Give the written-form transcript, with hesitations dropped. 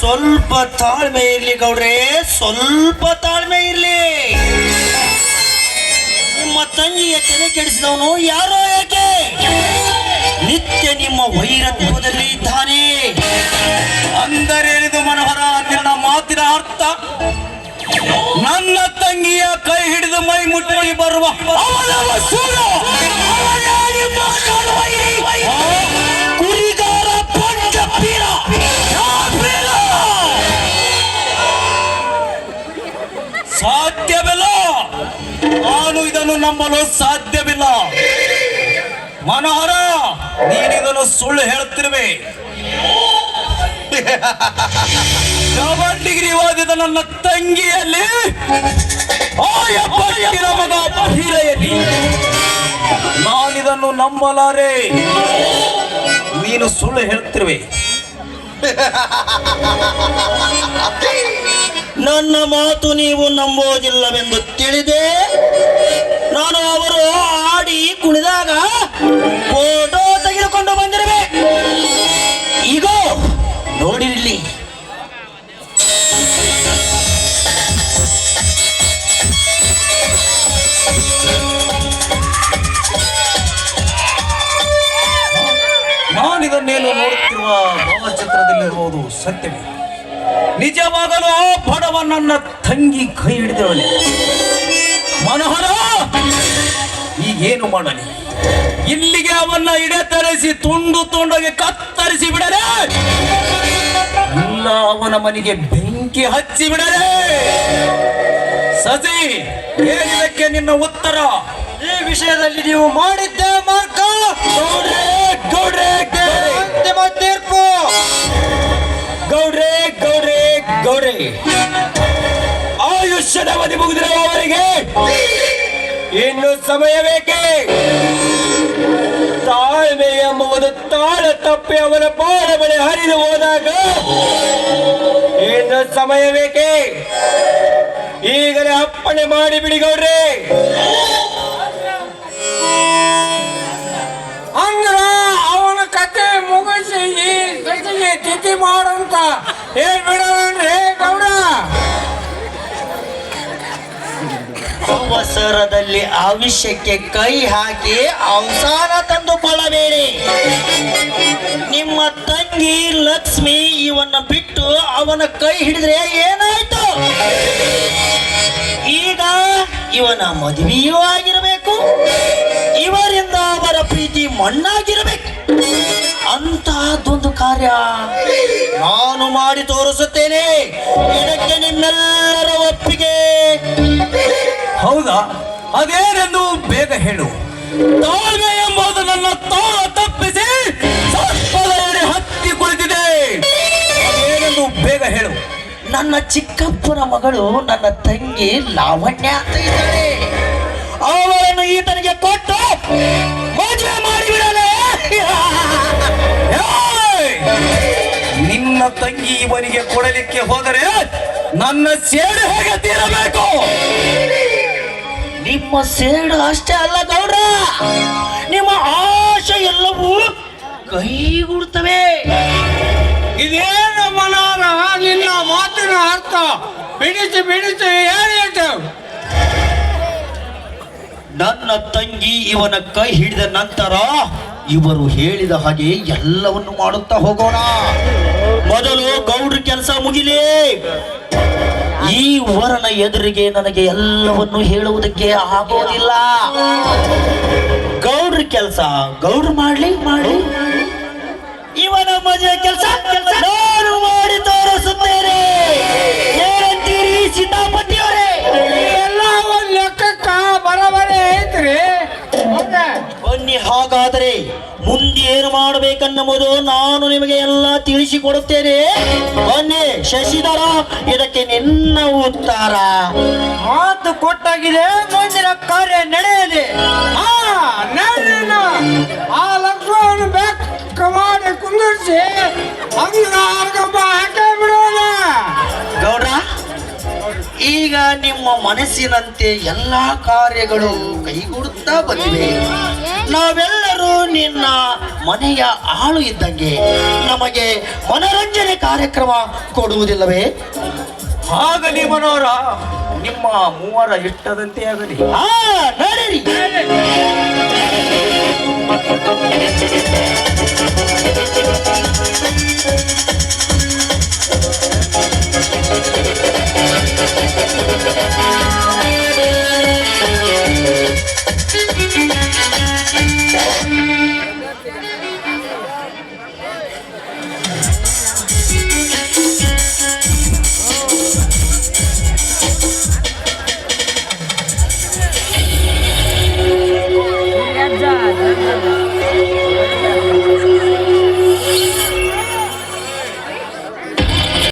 ಸ್ವಲ್ಪ ತಾಳ್ಮೆ ಇರ್ಲಿ ಗೌಡ್ರೆ, ಸ್ವಲ್ಪ ತಾಳ್ಮೆ ಇರ್ಲಿ. ನಿಮ್ಮ ತಂಗಿಯ ತಲೆ ಕೆಡಿಸಿದವನು ಯಾರೋ ಯಾಕೆ? ನಿತ್ಯ ನಿಮ್ಮ ವೈರತ್ವದಲ್ಲಿ ಇದ್ದಾನೆ. ಅಂದರೇನಿದು ಮನೋಹರ, ನಿನ್ನ ಮಾತಿನ ಅರ್ಥ ನನ್ನ ತಂಗಿಯ ಕೈ ಹಿಡಿದು ಮೈ ಮುಟ್ಟಿ ಬರುವ ಕುರಿಗಾರ ಪಂಚಪೀರ ಸಾಧ್ಯವಿಲ್ಲ. ನಾನು ಇದನ್ನು ನಂಬಲು ಸಾಧ್ಯವಿಲ್ಲ. ಮನೋಹರ, ನೀನಿದನ್ನು ಸುಳ್ಳು ಹೇಳುತ್ತಿರುವೆ. ಡಬಲ್ ಡಿಗ್ರಿ ಓದಿದ ನನ್ನ ತಂಗಿಯಲ್ಲಿ ಮಗ ಬಹಿರೆಯಲ್ಲಿ ನಾನಿದನ್ನು ನಂಬಲಾರೆ. ನೀನು ಸುಳ್ಳು ಹೇಳುತ್ತಿರುವೆ. ನನ್ನ ಮಾತು ನೀವು ನಂಬೋದಿಲ್ಲವೆಂದು ತಿಳಿದೆ ನಾನು ಅವರು ಆಡಿ ಕುಣಿದಾಗ ಫೋಟೋ ತೆಗೆದುಕೊಂಡು ಬಂದಿರುವೆ. ಈಗ ನೋಡಿರಲಿ. ನಾನಿದನ್ನೇನು ನೋಡುತ್ತಿರುವ ಭಾವಚಿತ್ರದಲ್ಲಿರುವುದು ಸತ್ಯವೇ? ನಿಜವಾಗಲೂ ಆ ಬಡವ ನನ್ನ ತಂಗಿ ಕೈ ಹಿಡಿದವನೇ. ಮನೋಹರ, ಈಗೇನು ಮಾಡಲಿ? ಇಲ್ಲಿಗೆ ಅವನ್ನ ತರಿಸಿ ತುಂಡು ತುಂಡಗೆ ಕತ್ತರಿಸಿ ಬಿಡರೆ, ಇಲ್ಲ ಅವನ ಮನೆಗೆ ಬೆಂಕಿ ಹಚ್ಚಿ ಬಿಡರೆ. ಸಸಿ, ಏನಿದಕ್ಕೆ ನಿನ್ನ ಉತ್ತರ? ಈ ವಿಷಯದಲ್ಲಿ ನೀವು ಮಾಡಿದ್ದ ಮಾರ್ಗ ಅಂತಿಮ ತೀರ್ಪು. ಗೌಡ್ರೆ ಗೌಡ್ರೆ ಗೌಡ್ರೆ, ಆಯುಷ್ಯದ ಅವಧಿ ಮುಗಿದಿರುವ ಅವರಿಗೆ ಇನ್ನು ಸಮಯ ಬೇಕೇ? ತಾಳ್ಮೆ ಎಂಬುದು ತಾಳ ತಪ್ಪಿ ಅವನ ಪಾದ ಬಳಿ ಹರಿದು ಹೋದಾಗ ಇನ್ನು ಸಮಯ ಬೇಕೇ? ಈಗಲೇ ಅಪ್ಪಣೆ ಮಾಡಿಬಿಡಿ ಗೌಡ್ರೆ. ಅಂದ್ರ ಅವನ ಕತೆ ಮುಗಿಸಿ ಈ ಕತೆಗೆ ತಿಥಿ ಮಾಡಂತ ಹೇಳ್ಬಿಡೋಣ್ರಿ ಗೌಡ. ಅವಸರದಲ್ಲಿ ಆವಿಷ್ಯಕ್ಕೆ ಕೈ ಹಾಕಿ ಅವಸಾನ ತಂದುಕೊಳ್ಳಬೇಡಿ. ನಿಮ್ಮ ತಂಗಿ ಲಕ್ಷ್ಮಿ ಇವನ್ನ ಬಿಟ್ಟು ಅವನ ಕೈ ಹಿಡಿದ್ರೆ ಏನಾಯ್ತು? ಈಗ ಇವನ ಮದುವೆಯೂ ಆಗಿರಬೇಕು, ಇವರಿಂದ ಅವರ ಪ್ರೀತಿ ಮಣ್ಣಾಗಿರಬೇಕು. ಅಂತಹದ್ದೊಂದು ಕಾರ್ಯ ನಾನು ಮಾಡಿ ತೋರಿಸುತ್ತೇನೆ. ಇದಕ್ಕೆ ನಿಮ್ಮೆಲ್ಲರ ಒಪ್ಪಿಗೆ? ಹೌದಾ? ಅದೇನೆಂದು ಬೇಗ ಹೇಳು. ತಾಳ್ಮೆ ಎಂಬುದು ನನ್ನ ತಾಳ ತಪ್ಪಿಸಿ ಸರ್ಪದಲ್ಲಿ ಹತ್ತಿ ಕುಳಿತಿದೆ. ಅದೇನೆಂದು ಬೇಗ ಹೇಳು. ನನ್ನ ಚಿಕ್ಕಪ್ಪನ ಮಗಳು ನನ್ನ ತಂಗಿ ಲಾವಣ್ಯ ಅಂತ ಇದ್ದಾಳೆ. ಅವಳನ್ನು ಈತನಿಗೆ ಕೊಟ್ಟು ಮದುವೆ ಮಾಡಿಬಿಡಲೇ. ನಿನ್ನ ತಂಗಿ ಇವನಿಗೆ ಕೊಡಲಿಕ್ಕೆ ಹೋದರೆ ನನ್ನ ಸೇಡು ಹೇಗೆ ತೀರಬೇಕು? ನಿಮ್ಮ ಸೇಡು ಅಷ್ಟೇ ಅಲ್ಲ ಗೌಡ್ರ, ನಿಮ್ಮ ಆಶೆ ಎಲ್ಲವೂ ಕೈಗೂಡುತ್ತವೆ. ಇದೇನು ಮನೋಹರ, ನಿನ್ನ ಮಾತಿನ ಅರ್ಥ ಬಿಡಿಸಿ ಬಿಡಿಸಿ ಹೇಳಿತು. ನನ್ನ ತಂಗಿ ಇವನ ಕೈ ಹಿಡಿದ ನಂತರ ಇವರು ಹೇಳಿದ ಹಾಗೆ ಎಲ್ಲವನ್ನು ಮಾಡುತ್ತಾ ಹೋಗೋಣ. ಮೊದಲು ಗೌಡ್ರ ಕೆಲಸ ಮುಗಿಲಿ. ಈ ವರನ ಎದುರಿಗೆ ನನಗೆ ಎಲ್ಲವನ್ನು ಹೇಳುವುದಕ್ಕೆ ಆಗೋದಿಲ್ಲ. ಗೌಡ್ರ ಕೆಲಸ ಗೌಡ್ರು ಮಾಡ್ಲಿ. ಇವನ ಮದುವೆ ಕೆಲಸ ನಾನು ಮಾಡಿ ತೋರಿಸುತ್ತೇನೆ. ಏನಂತೀರಿ ಸೀತಾಪತಿಯವರೇ? ಎಲ್ಲ ಒಂದ್ ಲೆಕ್ಕಕ್ಕ ಬರಬರೇ ಐತ್ರಿ. ಬನ್ನಿ, ಹಾಗಾದರೆ ಮುಂದೆ ಏನು ಮಾಡಬೇಕನ್ನುವುದು ನಾನು ನಿಮಗೆ ಎಲ್ಲ ತಿಳಿಸಿಕೊಡುತ್ತೇನೆ. ಬನ್ನಿ ಶಶಿಧರ, ಇದಕ್ಕೆ ನಿನ್ನ ಉತ್ತರ. ಮಾತು ಕೊಟ್ಟಾಗಿದೆ, ಮುಂದಿನ ಕಾರ್ಯ ನಡೆಯಲಿ. ಆ ಲಕ್ಷ್ಮಣ ಬೆಕ್ಕ ಮಾಡಿ ಕುಂದಿರ್ಸಿ ಅಂಗ ಹಾಕೇ ಬಿಡೋಣ. ಗೌಡ್ರ, ಈಗ ನಿಮ್ಮ ಮನಸ್ಸಿನಂತೆ ಎಲ್ಲಾ ಕಾರ್ಯಗಳು ಕೈಗೂಡುತ್ತಾ ಬಂದಿವೆ. ನಾವೆಲ್ಲರೂ ನಿನ್ನ ಮನೆಯ ಆಳು ಇದ್ದಂಗೆ ನಮಗೆ ಮನರಂಜನೆ ಕಾರ್ಯಕ್ರಮ ಕೊಡುವುದಿಲ್ಲವೇ? ಆಗಲಿ ಮನೋರ, ನಿಮ್ಮ ಮೂವರ ಇಷ್ಟದಂತೆ ಆಗಲಿ. ನಡೀರಿ.